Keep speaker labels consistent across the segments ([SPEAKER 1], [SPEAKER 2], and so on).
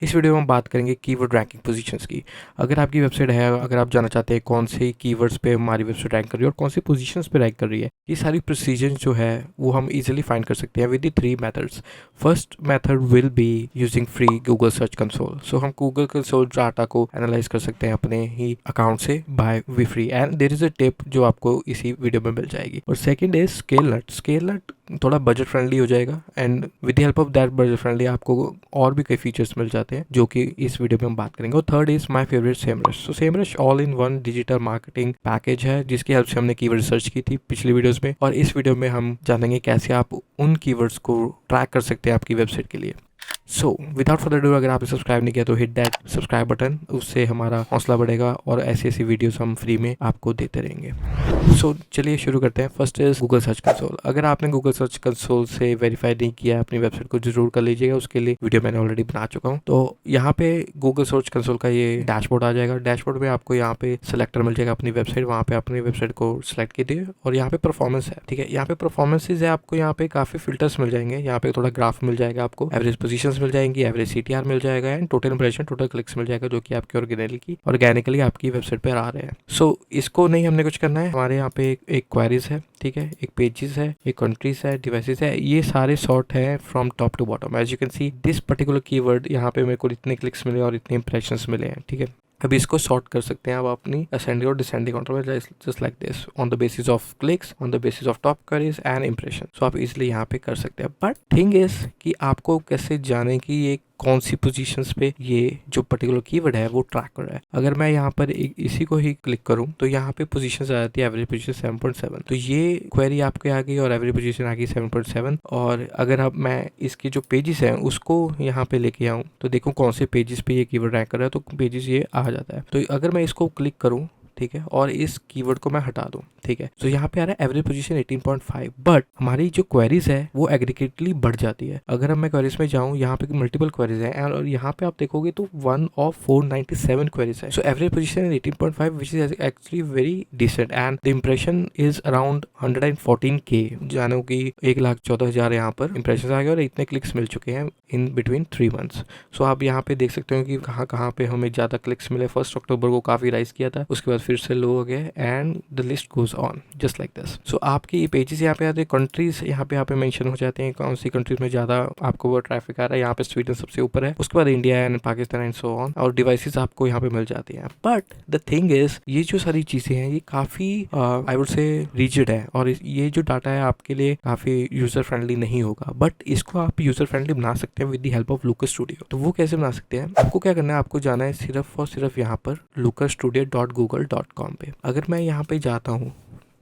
[SPEAKER 1] इस वीडियो में हम बात करेंगे कीवर्ड रैंकिंग पोजीशंस की। अगर आपकी वेबसाइट है, अगर आप जानना चाहते हैं कौन से कीवर्ड्स पे हमारी वेबसाइट रैंक कर रही है और कौन सी पोजीशंस पे रैंक कर रही है, ये सारी प्रिसीजन जो है वो हम इजीली फाइंड कर सकते हैं with the 3 methods. First method will be using free Google search console. So हम गूगल कंसोल डाटा को एनालाइज कर सकते हैं अपने ही अकाउंट से by we free, and there is a tip जो आपको इसी वीडियो में मिल जाएगी। और सेकंड इज स्केलनेट। स्केलनेट थोड़ा बजट फ्रेंडली हो जाएगा and with the help of that budget friendly आपको और भी कई फीचर्स मिल जाते हैं जो कि इस वीडियो में हम बात करेंगे। और third is my favourite Semrush. So Semrush all in one digital marketing package है जिसकी हेल्प से हमने कीवर्ड सर्च की थी पिछली वीडियोस में, और इस वीडियो में हम जानेंगे कैसे आप उन कीवर्ड्स को ट्रैक कर सकते हैं आपकी वेबसाइट के लिए। सो विदाउट फर्दर डू, अगर आपने सब्सक्राइब नहीं किया तो हिट दैट सब्सक्राइब बटन, उससे हमारा हौसला बढ़ेगा और ऐसी ऐसी वीडियोस हम फ्री में आपको देते रहेंगे। सो चलिए शुरू करते हैं। First is Google search console. अगर आपने गूगल सर्च कंसोल से वेरीफाई नहीं किया है अपनी वेबसाइट को, जरूर कर लीजिएगा। उसके लिए वीडियो मैंने ऑलरेडी बना चुका हूँ। तो यहाँ पे गूगल सर्च कंसोल का ये डैशबोर्ड आ जाएगा। डैशबोर्ड में आपको यहाँ पे सिलेक्टर मिल जाएगा अपनी वेबसाइट, वहाँ पे अपनी वेबसाइट को सिलेक्ट कीजिए और यहाँ पे परफॉर्मेंस है, ठीक है। यहाँ पे परफॉर्मेंसेज है, आपको यहाँ पे काफी फिल्टर्स मिल जाएंगे। यहाँ पे थोड़ा ग्राफ मिल जाएगा, आपको एवरेज पोजीशंस मिल जाएंगी, एवरेज CTR मिल जाएगा and total impression, total clicks मिल जाएगा जो कि आपके ऑर्गेनिकली आपकी वेबसाइट पर आ रहे हैं। सो इसको नहीं हमने कुछ करना है। हमारे यहाँ पे एक क्वेरीज है, ठीक है, एक पेजेस है, एक कंट्रीज है, डिवाइसेस है। ये सारे सॉर्ट है from top to bottom. As you can see this particular keyword, यहाँ पे मेरे को इतने क्लिक्स मिले और इतने इंप्रेशंस मिले हैं, ठीक है। अभी इसको सॉर्ट कर सकते हैं आप अपनी असेंडिंग और डिसेंडिंग ऑर्डर में, just like this, on the basis of clicks, on the basis of top queries and impression. So आप इजिली यहाँ पे कर सकते हैं। बट थिंग इज कि आपको कैसे जाने कि ये कौन सी पोजीशंस पे ये जो पर्टिकुलर कीवर्ड है वो ट्रैक कर रहा है। अगर मैं यहाँ पर इसी को ही क्लिक करूँ तो यहाँ पे पोजीशंस आ जाती है, एवरेज पोजीशन 7.7। तो ये क्वेरी आपके आ गई और एवरेज पोजीशन आ गई 7.7। और अगर अब मैं इसके जो पेजेस हैं उसको यहाँ पे लेके आऊँ तो देखो कौन से पेजेस पे ये कीवर्ड रैंक कर रहा है, तो पेजेस ये आ जाता है। तो अगर मैं इसको क्लिक करूँ, ठीक है, और इस कीवर्ड को मैं हटा दूं, ठीक है, तो यहाँ पे आ रहा है एवरेज पोजीशन 18.5। बट हमारी जो क्वेरीज है वो एग्रीगेटली बढ़ जाती है। अगर मैं क्वेरीज में जाऊँ, यहाँ पे मल्टीपल क्वेरीज है और यहाँ पे आप देखोगे तो 1 of 497 क्वेरीज है। So average position 18.5 which is actually very decent and the impression is around 114K, जानो कि 1,14,000 यहाँ पर इंप्रेशन आ गए और इतने क्लिक्स मिल चुके हैं इन बिटवीन 3 months। सो आप यहाँ पे देख सकते हो कि कहाँ कहाँ पे हमें ज्यादा क्लिक्स मिले। 1 अक्टूबर को काफी राइज किया था, उसके बाद फिर से लो हो गए and the list goes on just like this. So आपकी पेजेस यहाँ पे आते हैं, कंट्रीज यहाँ पे मेंशन हो जाते हैं, कौन सी कंट्रीज में ज्यादा आपको वो ट्रैफिक आ रहा है। यहाँ पे स्वीडन सबसे ऊपर है, उसके बाद India and Pakistan and so on, और डिवाइसेस आपको यहाँ पे मिल जाती हैं। बट द थिंग इज ये जो सारी चीजें हैं ये काफी आई वुड से रिजिड है और ये जो डाटा है आपके लिए काफी यूजर फ्रेंडली नहीं होगा। बट इसको आप यूजर फ्रेंडली बना सकते हैं with the help of लूकस studio. तो वो कैसे बना सकते हैं? आपको क्या करना है, आपको जाना है सिर्फ और सिर्फ यहाँ पर lucasstudio.google.com पे। अगर मैं यहाँ पे जाता हूँ,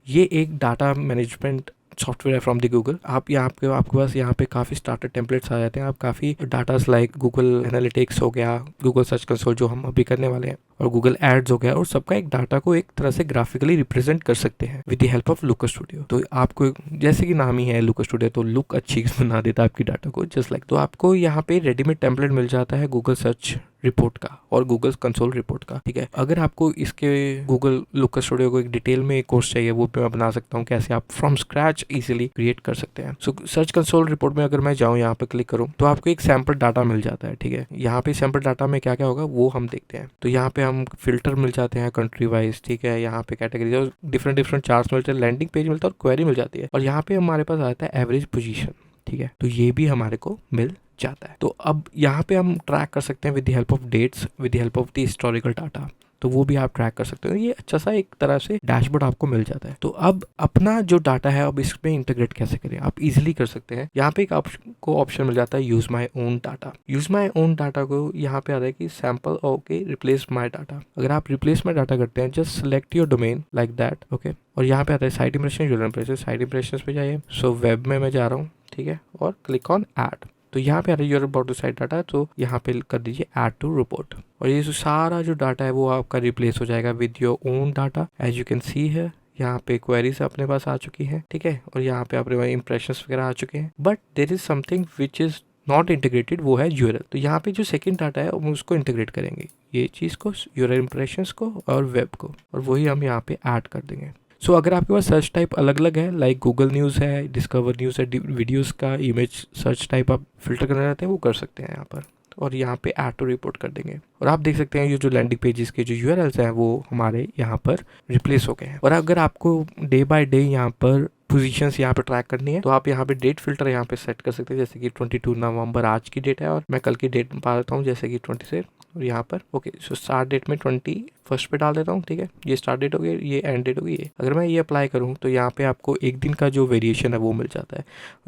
[SPEAKER 1] ये एक डाटा मैनेजमेंट सॉफ्टवेयर है फ्रॉम द गूगल। आप यहाँ पे आपके पास यहाँ पे काफ़ी स्टार्टर टेम्पलेट्स आ जाते हैं। आप काफ़ी डाटास लाइक गूगल एनालिटिक्स हो गया, गूगल सर्च कंसोल जो हम अभी करने वाले हैं, और गूगल एड्स हो गया, और सबका एक डाटा को एक तरह से ग्राफिकली रिप्रेजेंट कर सकते हैं with the help of लूकस studio. तो आपको जैसे कि नाम ही है लूकस स्टूडियो, तो लुक अच्छी बना देता है आपकी डाटा को जस्ट लाइक। तो आपको यहाँ पे रेडीमेड टेम्पलेट मिल जाता है गूगल सर्च रिपोर्ट का और गूगल कंसोल रिपोर्ट का, ठीक है। अगर आपको इसके गूगल लूकस स्टूडियो को एक डिटेल में कोर्स चाहिए, वो मैं बना सकता हूँ कैसे आप फ्रॉम स्क्रैच इजीली क्रिएट कर सकते हैं। सो सर्च कंसोल रिपोर्ट में अगर मैं जाऊँ, यहाँ पे क्लिक करूँ तो आपको एक सैंपल डाटा मिल जाता है, ठीक है। यहाँ पे सैंपल डाटा में क्या क्या होगा वो हम देखते हैं। तो यहाँ पे हम फिल्टर मिल जाते हैं कंट्री वाइज, ठीक है। यहाँ पे कैटेगरी और डिफरेंट चार्ट्स मिलते हैं, लैंडिंग पेज मिलता है और क्वेरी मिल जाती है। और यहाँ पे हमारे पास आता है एवरेज पोजीशन, ठीक है। तो ये भी हमारे को मिल जाता है। तो अब यहाँ पे हम ट्रैक कर सकते हैं with the help of dates, with the help of the historical data. तो वो भी आप ट्रैक कर सकते हो। ये अच्छा सा एक तरह से डैशबोर्ड आपको मिल जाता है। तो अब अपना जो डाटा है अब इसमें इंटीग्रेट कैसे करें, आप इजीली कर सकते हैं। यहाँ पे एक आपको ऑप्शन मिल जाता है use my own data. Use my own data को यहाँ पे आता है कि सैंपल ओके रिप्लेस माई डाटा। अगर आप रिप्लेस माई डाटा करते हैं, just select your domain like that, okay. और यहाँ पे आता है site impression, user impression, site impression पे जाइए। सो वेब में मैं जा रहा हूँ, ठीक है, और क्लिक ऑन ऐड। तो यहाँ पे आ रहा है you're about to site data, तो यहाँ पे कर दीजिए ऐड टू रिपोर्ट, और ये जो सारा जो डाटा है वो आपका रिप्लेस हो जाएगा with your own data. As you can see है यहाँ पे क्वेरीज अपने पास आ चुकी है, ठीक है, और यहाँ पे अपने इंप्रेशंस वगैरह आ चुके हैं। But there is something which is not integrated, वो है यूआरएल। तो यहाँ पे जो सेकंड डाटा है हम उसको इंटीग्रेट करेंगे, ये चीज़ को, यूआरएल इंप्रेशंस को और वेब को, और वही हम यहाँ पे ऐड कर देंगे। सो अगर आपके पास सर्च टाइप अलग अलग है, लाइक गूगल न्यूज़ है, डिस्कवर न्यूज़ है, वीडियोस का इमेज सर्च टाइप आप फिल्टर करना चाहते हैं वो कर सकते हैं यहाँ पर। और यहाँ पे ऐड टू रिपोर्ट कर देंगे और आप देख सकते हैं ये जो लैंडिंग पेजेस के जो यूआरएल्स हैं वो हमारे यहाँ पर रिप्लेस हो गए हैं। और अगर आपको डे बाय डे यहाँ पर पोजीशंस यहाँ पे ट्रैक करनी है तो आप यहाँ पे डेट फिल्टर यहाँ पे सेट कर सकते हैं, जैसे कि 22 नवंबर आज की डेट है और मैं कल की डेट पा देता हूँ जैसे कि 20 से, और यहाँ पर ओके सो स्टार्ट डेट में 21 पे डाल देता हूँ। ठीक है, ये स्टार्ट डेट हो गई, ये एंड डेट हो गई है। अगर मैं ये अप्लाई करूँ तो यहाँ पे आपको एक दिन का जो वेरिएशन है वो मिल जाता है।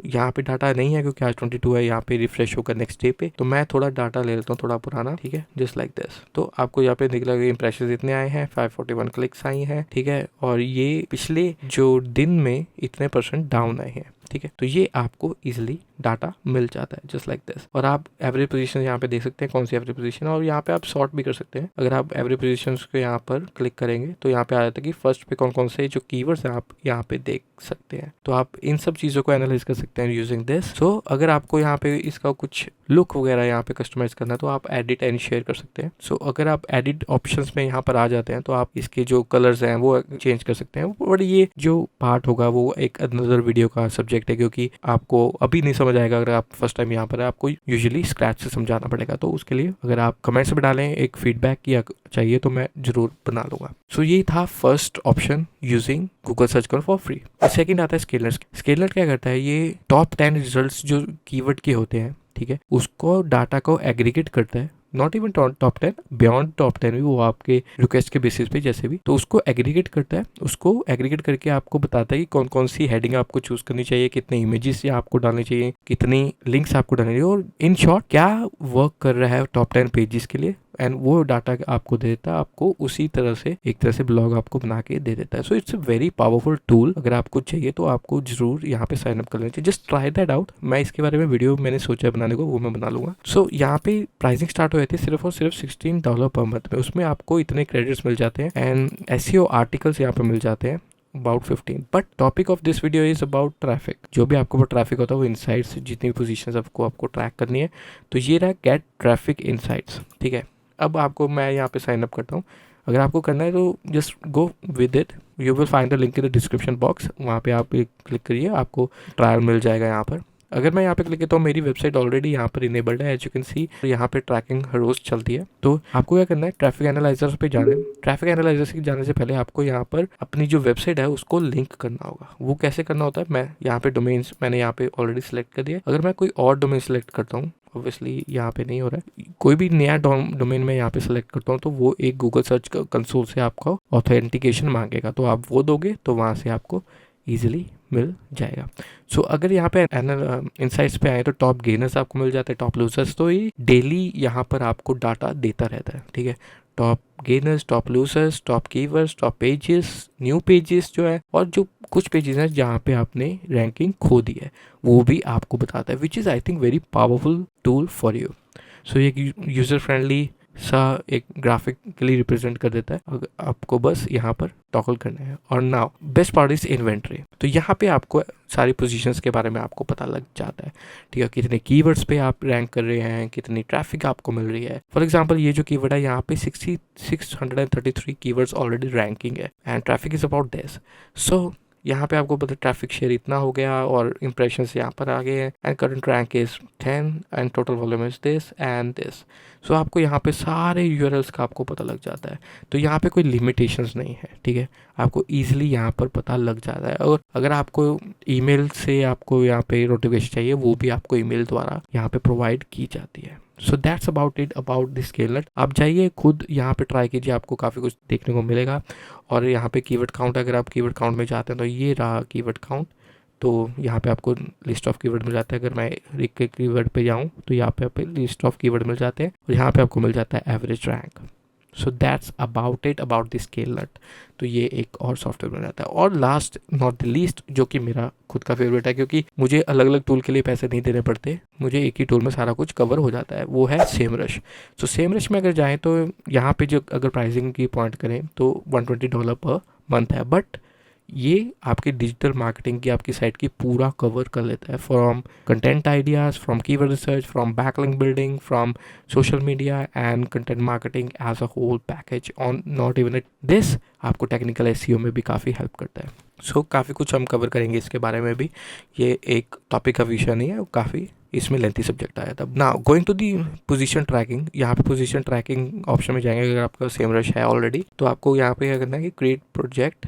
[SPEAKER 1] यहाँ पे डाटा नहीं है क्योंकि आज 22 है, यहाँ पे रिफ्रेश होकर नेक्स्ट डे पे, तो मैं थोड़ा डाटा ले लेता हूँ थोड़ा पुराना। ठीक है, जस्ट लाइक दिस। तो आपको यहाँ पे निकला इंप्रेशन इतने आए हैं, 541 क्लिक्स आई हैं। ठीक है, और ये पिछले जो दिन में इतने % डाउन आए हैं। ठीक है, तो ये आपको इजीली डाटा मिल जाता है जस्ट लाइक दिस। और आप एवरेज पोजीशन यहाँ पे देख सकते हैं कौन सी एवरेज पोजीशन है, और यहाँ पे आप सॉर्ट भी कर सकते हैं। अगर आप एवरेज पोजीशंस को यहाँ पर क्लिक करेंगे तो यहाँ पे आ जाता है कि फर्स्ट पे कौन कौन से जो कीवर्ड्स हैं आप यहाँ पे देख सकते हैं। तो आप इन सब चीज़ों को एनालाइज कर सकते हैं यूजिंग दिस। सो अगर आपको यहाँ पे इसका कुछ लुक वगैरह यहाँ पे कस्टमाइज करना है तो आप एडिट एंड शेयर कर सकते हैं। सो अगर आप एडिट ऑप्शंस में यहाँ पर आ जाते हैं तो आप इसके जो कलर्स हैं वो चेंज कर सकते हैं। बट ये जो पार्ट होगा वो एक अनदर वीडियो का सब्जेक्ट है, क्योंकि आपको अभी नहीं समझ आएगा अगर आप फर्स्ट टाइम यहाँ पर है, आपको यूजुअली स्क्रैच से समझाना पड़ेगा। तो उसके लिए अगर आप कमेंट्स में डालें एक फीडबैक किया चाहिए तो मैं जरूर बना लूंगा। सो ये था first option using Google search कर फॉर फ्री। सेकंड आता है स्केलनेट। स्केलनेट क्या करता है, ये टॉप 10 रिजल्ट्स जो कीवर्ड के होते हैं, ठीक है, उसको डाटा को एग्रीगेट करता है। Not even top 10, beyond top 10 भी, वो आपके रिक्वेस्ट के बेसिस पे जैसे भी, तो उसको एग्रीगेट करता है। उसको एग्रीगेट करके आपको बताता है कि कौन कौन सी हेडिंग आपको चूज करनी चाहिए, कितने इमेजेस आपको डालने चाहिए, कितनी लिंक्स आपको डालनी चाहिए, और इन शॉर्ट क्या वर्क कर रहा है टॉप 10 पेजेस के लिए, एंड वो डाटा आपको दे देता है। आपको उसी तरह से एक तरह से ब्लॉग आपको बना के दे देता है। So it's a very powerful tool. अगर आपको चाहिए तो आपको जरूर यहाँ पे साइन अप कर लेना चाहिए। Just try that out. मैं इसके बारे में वीडियो मैंने सोचा है बनाने को, वो मैं बना लूंगा। सो यहाँ पे प्राइसिंग स्टार्ट हो जाती है सिर्फ और सिर्फ $16 पर मंथ में। उसमें आपको इतने क्रेडिट्स मिल जाते हैं एंड SEO आर्टिकल्स यहाँ पे मिल जाते हैं about 15। But topic of this video is about traffic. जो भी आपको ट्रैफिक होता है वो इनसाइट्स, जितनी भी पोजीशंस आपको ट्रैक करनी है, तो ये रहा गेट ट्रैफिक इनसाइट्स। ठीक है, अब आपको मैं यहाँ पे साइन अप करता हूँ। अगर आपको करना है तो just go with it, you will find the link in the description box. वहाँ पे आप क्लिक करिए, आपको ट्रायल मिल जाएगा यहाँ पर। अगर मैं यहाँ पे क्लिक करता हूँ, मेरी वेबसाइट ऑलरेडी यहाँ पर इनेबल्ड है, एज यू कैन सी। यहाँ पे ट्रैकिंग हर रोज चलती है। तो आपको क्या करना है, ट्रैफिक एनालाइजर पे जाना है। ट्रैफिक एनालाइजर से जाने से पहले आपको यहाँ पर अपनी जो वेबसाइट है उसको लिंक करना होगा। वो कैसे करना होता है, मैं यहाँ पे डोमेन्स मैंने यहाँ पे ऑलरेडी सिलेक्ट कर दिया। अगर मैं कोई और डोमेन सिलेक्ट करता हूँ, ऑब्वियसली यहाँ पे नहीं हो रहा है, कोई भी नया डोमेन में यहाँ पे सिलेक्ट करता हूँ तो वो एक गूगल सर्च कंसोल से आपका ऑथेंटिकेशन मांगेगा। तो आप वो दोगे तो वहाँ से आपको ईजिली मिल जाएगा। सो अगर यहाँ पे इनसाइट्स पे आए तो टॉप गेनर्स आपको मिल जाते हैं, टॉप लूजर्स। तो ये डेली यहाँ पर आपको डाटा देता रहता है। ठीक है, top gainers, top losers, top keywords, top pages, new pages जो है, और जो कुछ पेजेस हैं जहाँ पे आपने रैंकिंग खो दी है वो भी आपको बताता है, which is I think very powerful tool for you. So ये यूज़र फ्रेंडली सा एक ग्राफिकली रिप्रेजेंट कर देता है। आपको बस यहाँ पर टॉगल करना है। और now best part is inventory. तो यहाँ पे आपको सारी पोजीशंस के बारे में आपको पता लग जाता है। ठीक है, कितने कीवर्ड्स पे आप रैंक कर रहे हैं, कितनी ट्रैफिक आपको मिल रही है। फॉर एग्जांपल ये जो कीवर्ड है यहाँ पे 633 कीवर्ड्स ऑलरेडी रैंकिंग है and traffic is about this. So यहाँ पे आपको पता ट्रैफिक शेयर इतना हो गया और इंप्रेशन यहाँ पर आ गए हैं and current rank is 10 and total volume is this and this. So आपको यहाँ पे सारे यूआरएल्स का आपको पता लग जाता है। तो यहाँ पे कोई लिमिटेशंस नहीं है। ठीक है, आपको ईजिली यहाँ पर पता लग जाता है। और अगर आपको ईमेल से आपको यहाँ पे नोटिफिकेशन चाहिए, वो भी आपको ईमेल द्वारा यहाँ पे प्रोवाइड की जाती है। So that's about it about this Scalenut. आप जाइए खुद यहाँ पे ट्राई कीजिए, आपको काफ़ी कुछ देखने को मिलेगा। और यहाँ पे कीवर्ड काउंट, अगर आप कीवर्ड काउंट में जाते हैं तो ये रहा कीवर्ड काउंट। तो यहाँ पे आपको लिस्ट ऑफ कीवर्ड मिल जाता है। अगर मैं एक कीवर्ड पे जाऊँ तो यहाँ पे लिस्ट ऑफ कीवर्ड मिल जाते हैं और यहाँ पे आपको मिल जाता है average rank. So that's about it about this Scalenut. तो ये एक और सॉफ्टवेयर बन जाता है। और लास्ट नॉट द लीस्ट, जो कि मेरा खुद का फेवरेट है, क्योंकि मुझे अलग अलग टूल के लिए पैसे नहीं देने पड़ते, मुझे एक ही टूल में सारा कुछ कवर हो जाता है, वो है सेमरश। सो सेमरश में अगर जाएँ तो यहाँ पे जो अगर प्राइसिंग की पॉइंट करें तो $120 पर मंथ है। बट ये आपकी डिजिटल मार्केटिंग की, आपकी साइट की पूरा कवर कर लेता है, from content ideas, from keyword research, from backlink building, from social media and content marketing as a whole package on not even it this. आपको टेक्निकल एसईओ में भी काफ़ी हेल्प करता है। सो काफ़ी कुछ हम कवर करेंगे इसके बारे में भी, ये एक टॉपिक का विषय नहीं है, काफ़ी इसमें लेंथी सब्जेक्ट आया था। Now going to the position tracking, यहाँ पे पोजीशन ट्रैकिंग ऑप्शन में जाएंगे। अगर आपका सेमरश है ऑलरेडी तो आपको यहाँ पे क्या करना है कि क्रिएट प्रोजेक्ट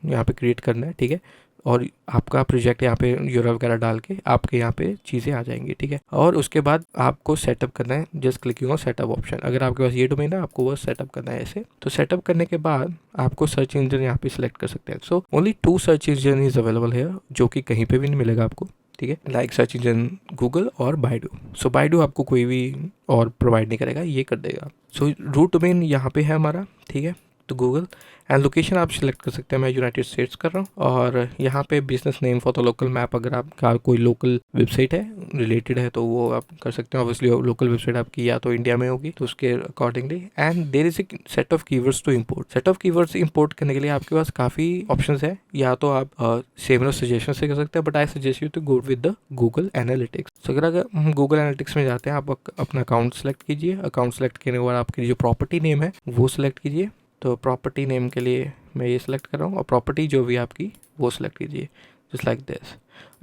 [SPEAKER 1] यहाँ पे क्रिएट करना है, ठीक है। और आपका प्रोजेक्ट यहाँ पे यूआरएल वगैरह डाल के आपके यहाँ पे चीज़ें आ जाएंगी, ठीक है। और उसके बाद आपको सेटअप करना है, just clicking on setup option. अगर आपके पास ये डोमेन है आपको वो सेटअप करना है ऐसे। तो सेटअप करने के बाद आपको सर्च इंजन यहाँ पे सिलेक्ट कर सकते हैं। So only 2 search engine is available है, जो कि कहीं पे भी नहीं मिलेगा आपको, ठीक है। लाइक सर्च इंजन गूगल और बाइडू। सो बाइडू आपको कोई भी और प्रोवाइड नहीं करेगा, ये कर देगा। सो रूट डोमेन यहाँ पे है हमारा, ठीक है, तो गूगल। एंड लोकेशन आप सिलेक्ट कर सकते हैं, मैं यूनाइटेड स्टेट्स कर रहा हूँ। और यहाँ पे business name for the local map, अगर आपका कोई लोकल वेबसाइट है रिलेटेड है तो वो आप कर सकते हैं। ऑब्वियसली लोकल वेबसाइट आपकी या तो इंडिया में होगी तो उसके accordingly. And there is a set of keywords to import. Set of keywords import करने के लिए आपके पास काफ़ी ऑप्शंस है, या तो आप सेमरस सजेशन से कर सकते हैं, but I suggest you to go with the Google Analytics. तो अगर हम गूगल एनालिटिक्स में जाते हैं, आप अपना अकाउंट सेलेक्ट कीजिए। अकाउंट सेलेक्ट करने के बाद आपकी जो प्रॉपर्टी नेम है वो सिलेक्ट कीजिए। तो प्रॉपर्टी नेम के लिए मैं ये सिलेक्ट कर रहा हूँ, और प्रॉपर्टी जो भी आपकी वो सिलेक्ट कीजिए, just like this.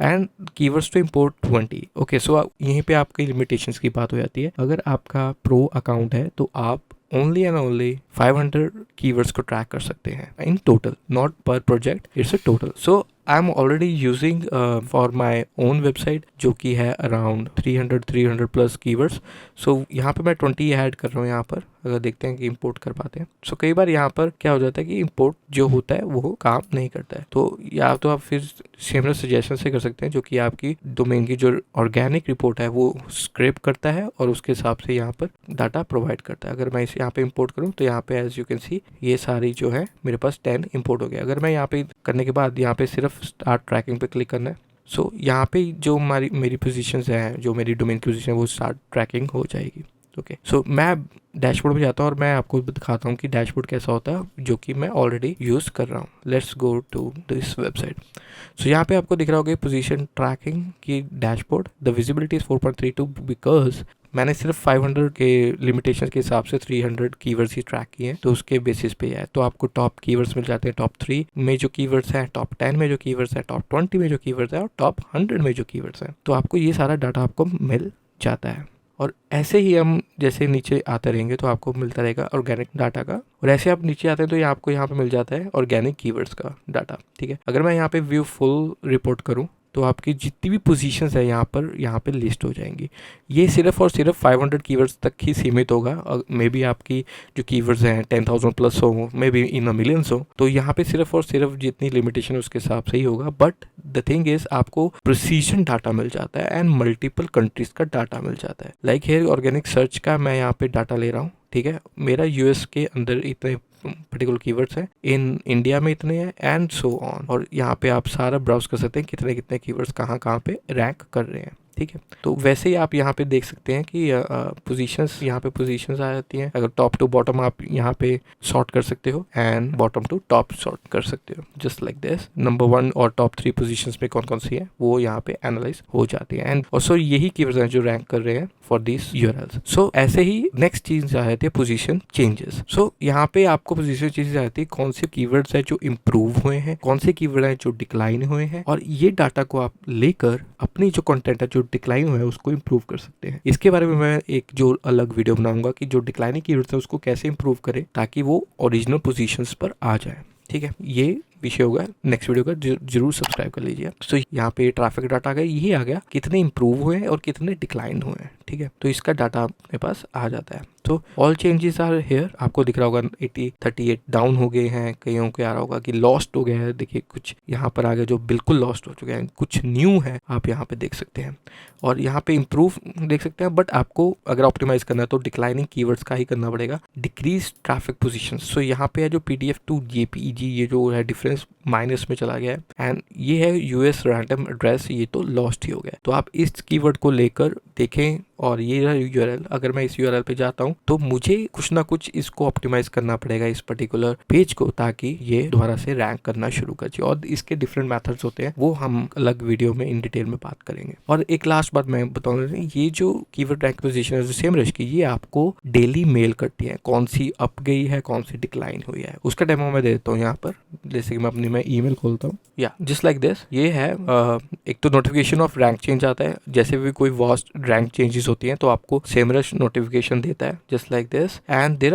[SPEAKER 1] And keywords to import 20। Okay, so यहीं पे आपकी लिमिटेशंस की बात हो जाती है। अगर आपका प्रो अकाउंट है तो आप ओनली एंड ओनली 500 कीवर्ड्स को ट्रैक कर सकते हैं इन टोटल, नॉट पर project, it's a total. So I am already using for my own website, जो कि है अराउंड 300 प्लस कीवर्ड्स। सो यहाँ पे मैं 20 ऐड कर रहा हूँ यहाँ पर, अगर देखते हैं कि इंपोर्ट कर पाते हैं। सो कई बार यहाँ पर क्या हो जाता है कि इंपोर्ट जो होता है वो काम नहीं करता है, तो या तो आप फिर सेमरल सजेशन से कर सकते हैं, जो कि आपकी डोमेन की जो ऑर्गेनिक रिपोर्ट है वो स्क्रैप करता है और उसके हिसाब से यहाँ पर डाटा प्रोवाइड करता है। अगर मैं इसे यहाँ पे इंपोर्ट करूँ तो यहाँ पे एज यू कैन सी ये सारी जो है मेरे पास 10 इंपोर्ट हो गया। अगर मैं यहाँ पे करने के बाद यहाँ पे सिर्फ स्टार्ट ट्रैकिंग पे क्लिक करना है। सो यहाँ पे जो मेरी पोजीशंस हैं, जो मेरी डोमेन की पोजीशन है वो स्टार्ट ट्रैकिंग हो जाएगी। ओके, सो मैं डैशबोर्ड में जाता हूँ और मैं आपको दिखाता हूँ कि डैशबोर्ड कैसा होता है, जो कि मैं ऑलरेडी यूज़ कर रहा हूँ। Let's go to this website. So यहाँ पे आपको दिख रहा होगा पोजीशन ट्रैकिंग की dashboard. The visibility is 4.32 because मैंने सिर्फ 500 के लिमिटेशन के हिसाब से 300 कीवर्ड्स ही ट्रैक किए हैं, तो उसके बेसिस पे है। तो आपको टॉप कीवर्ड्स मिल जाते हैं, टॉप 3 में जो कीवर्ड्स हैं, टॉप 10 में जो कीवर्ड्स हैं, टॉप 20 में जो कीवर्ड्स हैं, और टॉप 100 में जो कीवर्ड्स हैं। तो आपको ये सारा डाटा आपको मिल जाता है। और ऐसे ही हम जैसे नीचे आते रहेंगे तो आपको मिलता रहेगा ऑर्गेनिक डाटा का, और ऐसे आप नीचे आते हैं तो ये आपको यहाँ पे मिल जाता है ऑर्गेनिक कीवर्ड्स का डाटा, ठीक है। अगर मैं यहाँ पे व्यू फुल रिपोर्ट करूँ तो आपकी जितनी भी पोजीशंस है यहाँ पे लिस्ट हो जाएंगी। ये सिर्फ और सिर्फ 500 कीवर्ड्स तक ही सीमित होगा। और मे बी आपकी जो कीवर्ड्स हैं 10,000 प्लस हो, may be in a millions हो, तो यहाँ पे सिर्फ और सिर्फ जितनी लिमिटेशन है उसके हिसाब से ही होगा। बट द थिंग इज आपको प्रिसीजन डाटा मिल जाता है एंड मल्टीपल कंट्रीज का डाटा मिल जाता है। लाइक हेयर ऑर्गेनिक सर्च का मैं यहाँ पे डाटा ले रहा हूँ, ठीक है। मेरा यूएस के अंदर इतने पर्टिकुलर कीवर्ड्स हैं, इन इंडिया में इतने हैं, एंड सो ऑन। और यहाँ पे आप सारा ब्राउज कर सकते हैं कितने कितने कीवर्ड्स कहाँ पे रैंक कर रहे हैं, ठीक है। तो वैसे ही आप यहाँ पे देख सकते हैं कि पोजीशंस, यहाँ पे पोजीशंस आ जाती हैं। अगर टॉप टू बॉटम आप यहाँ पे सॉर्ट कर सकते हो and bottom to top sort कर सकते हो, जस्ट लाइक दिस। नंबर 1 और टॉप 3 पोजीशंस में कौन कौन सी है वो यहाँ पे एनालाइज हो जाती है। एंड ऑल्सो यही कीवर्ड्स हैं जो रैंक कर रहे हैं फॉर दिस यूआरएल्स। सो ऐसे ही नेक्स्ट चीज आ जाती है पोजीशन चेंजेस। सो यहाँ पे आपको पोजीशन चेंजेस आ जाती है, कौन से कीवर्ड्स है जो इम्प्रूव हुए हैं, कौन से कीवर्ड है जो डिक्लाइन हुए हैं, और ये डाटा को आप लेकर अपनी जो कंटेंट है जो डिक्लाइन हुआ है उसको इम्प्रूव कर सकते हैं। इसके बारे में मैं एक जो अलग वीडियो बनाऊंगा कि जो डिक्लाइनिंग कीवर्ड्स है उसको कैसे इम्प्रूव करें ताकि वो ओरिजिनल पोजीशंस पर आ जाए, ठीक है। ये विषय होगा नेक्स्ट वीडियो का, जरूर सब्सक्राइब कर लीजिए। तो यहाँ पे ट्रैफिक डाटा का ये आ गया कितने इंप्रूव हुए हैं और कितने डिक्लाइन हुए हैं, ठीक है। तो इसका डाटा अपने पास आ जाता है। तो ऑल चेंजेस आर हेयर, आपको दिख रहा होगा 38 डाउन हो गए हैं, कईयों के आ रहा होगा कि लॉस्ट हो गया है। देखिए कुछ यहाँ पर आ गया जो बिल्कुल लॉस्ट हो चुके हैं, कुछ न्यू है आप यहाँ पे देख सकते हैं, और यहाँ पे इम्प्रूव देख सकते हैं। बट आपको अगर ऑप्टिमाइज करना है तो डिक्लाइनिंग कीवर्ड्स का ही करना पड़ेगा, डिक्रीज ट्रैफिक पोजीशन। सो यहाँ पे है जो PDF टू JPEG, ये जो है डिफरेंस माइनस में चला गया है, एंड ये है US रैंडम एड्रेस, ये तो लॉस्ट ही हो गया। तो आप इस कीवर्ड को लेकर देखें और ये रहा यूआरएल। अगर मैं इस यूआरएल पे जाता हूँ तो मुझे कुछ ना कुछ इसको ऑप्टिमाइज करना पड़ेगा इस पर्टिकुलर पेज को, ताकि ये दोबारा से रैंक करना शुरू कर जाए। और इसके डिफरेंट मेथड्स होते हैं, वो हम अलग वीडियो में इन डिटेल में बात करेंगे। और एक लास्ट बात मैं बताऊंगा, ये जो कीवर्ड रैंक पोजीशन है सेम रश की, ये आपको डेली मेल करती है कौन सी अप गई है, कौन सी डिक्लाइन हुई है। उसका डेमो मैं दे देता हूँ यहाँ पर। जैसे कि मैं ईमेल खोलता हूँ, या जस्ट लाइक दिस, ये है एक तो नोटिफिकेशन ऑफ रैंक चेंज आता है। जैसे भी कोई वास्ट रैंक चेंजेस होती हैं तो आपको सेमरश नोटिफिकेशन देता है, just like this. And there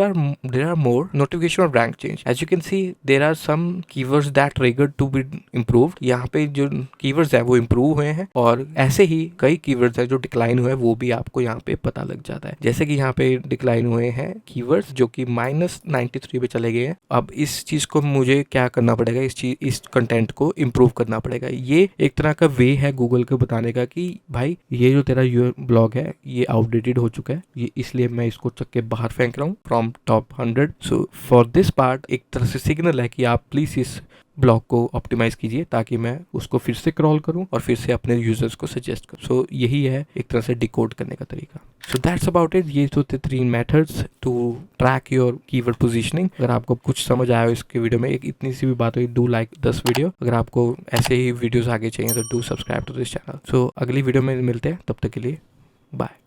[SPEAKER 1] are more notification of rank change. As you can see there are some keywords that triggered to be improved. यहाँ पे जो कीवर्ड्स है वो इम्प्रूव हुए हैं, और ऐसे ही कई कीवर्ड्स है जो डिक्लाइन हुए हैं, वो भी आपको यहाँ पे पता लग जाता है। जैसे कि यहाँ पे डिक्लाइन हुए हैं कीवर्ड्स जो कि -93 पे चले गए हैं। अब इस चीज को मुझे क्या करना पड़ेगा, इस कंटेंट को इम्प्रूव करना पड़ेगा। ये एक तरह का वे है गूगल को बताने का कि भाई ये जो तेरा ब्लॉग है ये आउटडेटेड हो चुका है, ये इसलिए मैं इसको चक के बाहर फेंक रहा हूँ from top 100। So for this part एक तरह से सिग्नल है कि आप प्लीज इस ब्लॉग को ऑप्टिमाइज कीजिए, ताकि मैं उसको फिर से क्रॉल करूं और फिर से अपने यूजर्स को सजेस्ट करूं। सो यही है एक तरह से डिकोड करने का तरीका। So that's about it. ये तो थे 3 methods to track your keyword positioning. अगर आपको कुछ समझ आया हो इसके वीडियो में, एक इतनी सी भी बात हुई, डू लाइक दिस वीडियो। अगर आपको ऐसे ही वीडियोस आगे चाहिए तो do subscribe to this channel. So अगली वीडियो में मिलते हैं, तब तक के लिए बाय।